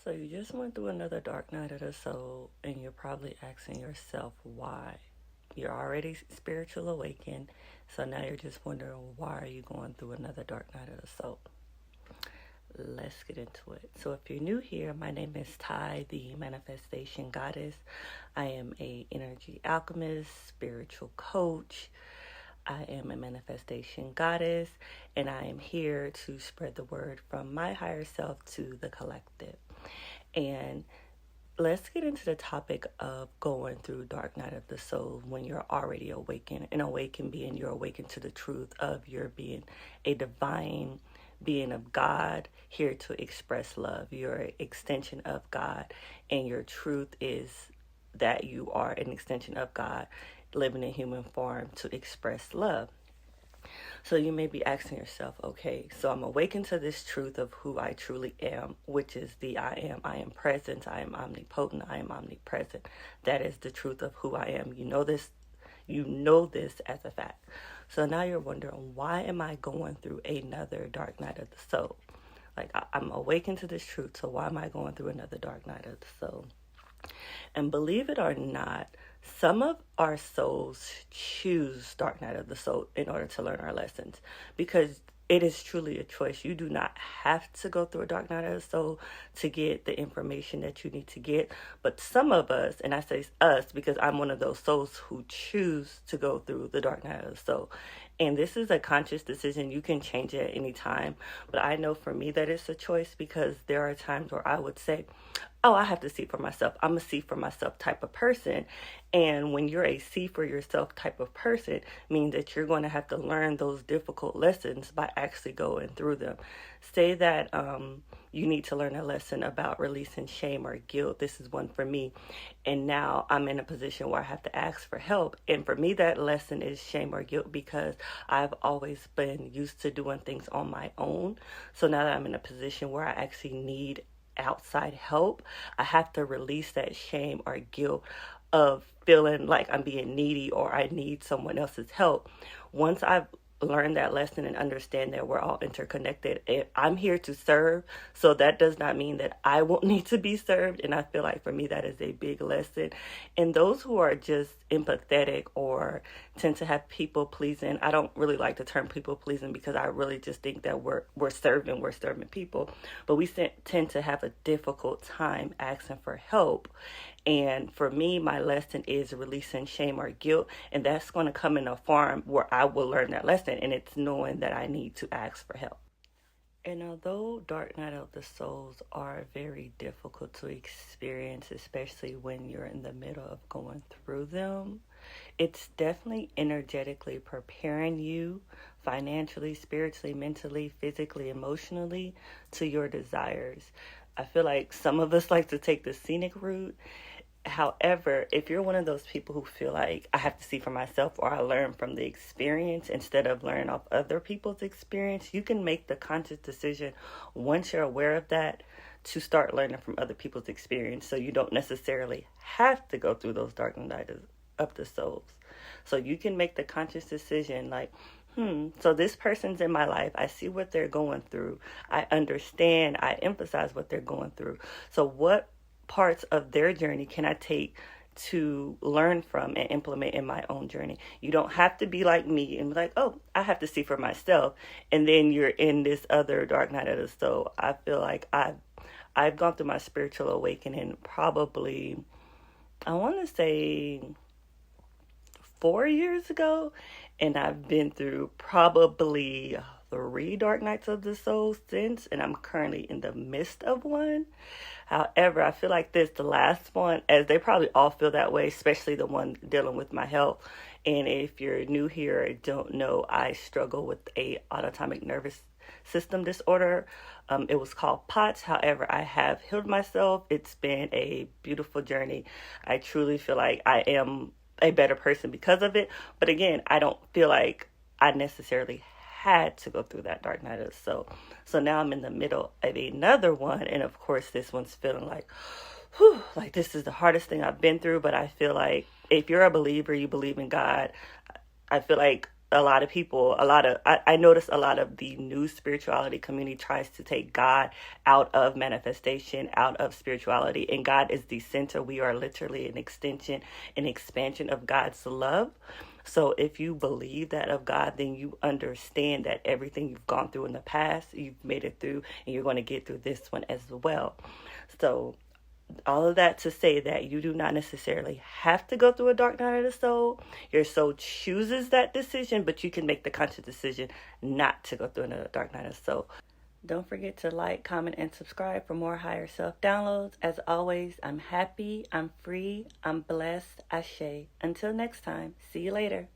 So you just went through another dark night of the soul, and you're probably asking yourself why. You're already spiritual awakened, so now you're just wondering why are you going through another dark night of the soul. Let's get into it. So if you're new here, my name is Ty, the manifestation goddess. I am a energy alchemist, spiritual coach. I am a manifestation goddess, and I am here to spread the word from my higher self to the collective. And let's get into the topic of going through dark night of the soul when you're already awakened. And awakened being you're awakened to the truth of your being a divine being of God, here to express love. You're an extension of God, and your truth is that you are an extension of God, living in human form to express love. So you may be asking yourself, okay, so I'm awakened to this truth of who I truly am, which is the I am. I am present. I am omnipotent. I am omnipresent. That is the truth of who I am. You know this as a fact. So now you're wondering, why am I going through another dark night of the soul? Like, I'm awakened to this truth, so why am I going through another dark night of the soul? And believe it or not, some of our souls choose dark night of the soul in order to learn our lessons, because it is truly a choice. You do not have to go through a dark night of the soul to get the information that you need to get. But some of us, and I say us because I'm one of those souls who choose to go through the dark night of the soul. And this is a conscious decision. You can change it at any time. But I know for me that it's a choice, because there are times where I would say, oh, I have to see for myself. I'm a see for myself type of person. And when you're a see for yourself type of person, means that you're going to have to learn those difficult lessons by actually going through them. Say that you need to learn a lesson about releasing shame or guilt. This is one for me. And now I'm in a position where I have to ask for help. And for me, that lesson is shame or guilt, because I've always been used to doing things on my own. So now that I'm in a position where I actually need outside help, I have to release that shame or guilt of feeling like I'm being needy or I need someone else's help. Once I've learned that lesson and understand that we're all interconnected, I'm here to serve, so that does not mean that I won't need to be served. And I feel like for me that is a big lesson. And those who are just empathetic or tend to have people pleasing, I don't really like the term people pleasing, because I really just think that we're serving people, but we tend to have a difficult time asking for help. And for me, my lesson is releasing shame or guilt. And that's going to come in a form where I will learn that lesson. And it's knowing that I need to ask for help. And although dark night of the souls are very difficult to experience, especially when you're in the middle of going through them, it's definitely energetically preparing you financially, spiritually, mentally, physically, emotionally to your desires. I feel like some of us like to take the scenic route. However, if you're one of those people who feel like I have to see for myself, or I learn from the experience instead of learning off other people's experience, you can make the conscious decision, once you're aware of that, to start learning from other people's experience, so you don't necessarily have to go through those dark nights of the souls. So you can make the conscious decision like, so this person's in my life. I see what they're going through. I understand. I emphasize what they're going through. So what parts of their journey can I take to learn from and implement in my own journey? You don't have to be like me and be like, oh, I have to see for myself, and then you're in this other dark night of the soul. I feel like I've gone through my spiritual awakening probably, I want to say 4 years ago, and I've been through probably 3 dark nights of the soul since, and I'm currently in the midst of one. However, I feel like the last one, as they probably all feel that way, especially the one dealing with my health. And if you're new here or don't know, I struggle with a autonomic nervous system disorder. It was called POTS. However, I have healed myself. It's been a beautiful journey. I truly feel like I am a better person because of it. But again, I don't feel like I necessarily had to go through that dark night of the soul. So now I'm in the middle of another one. And of course, this one's feeling like, like this is the hardest thing I've been through. But I feel like if you're a believer, you believe in God, I feel like a lot of people, I notice a lot of the new spirituality community tries to take God out of manifestation, out of spirituality, and God is the center. We are literally an extension, an expansion of God's love. So if you believe that of God, then you understand that everything you've gone through in the past, you've made it through, and you're going to get through this one as well. So all of that to say that you do not necessarily have to go through a dark night of the soul. Your soul chooses that decision, but you can make the conscious decision not to go through another dark night of the soul. Don't forget to like, comment, and subscribe for more higher self downloads. As always, I'm happy, I'm free, I'm blessed. Ashe. Until next time, see you later.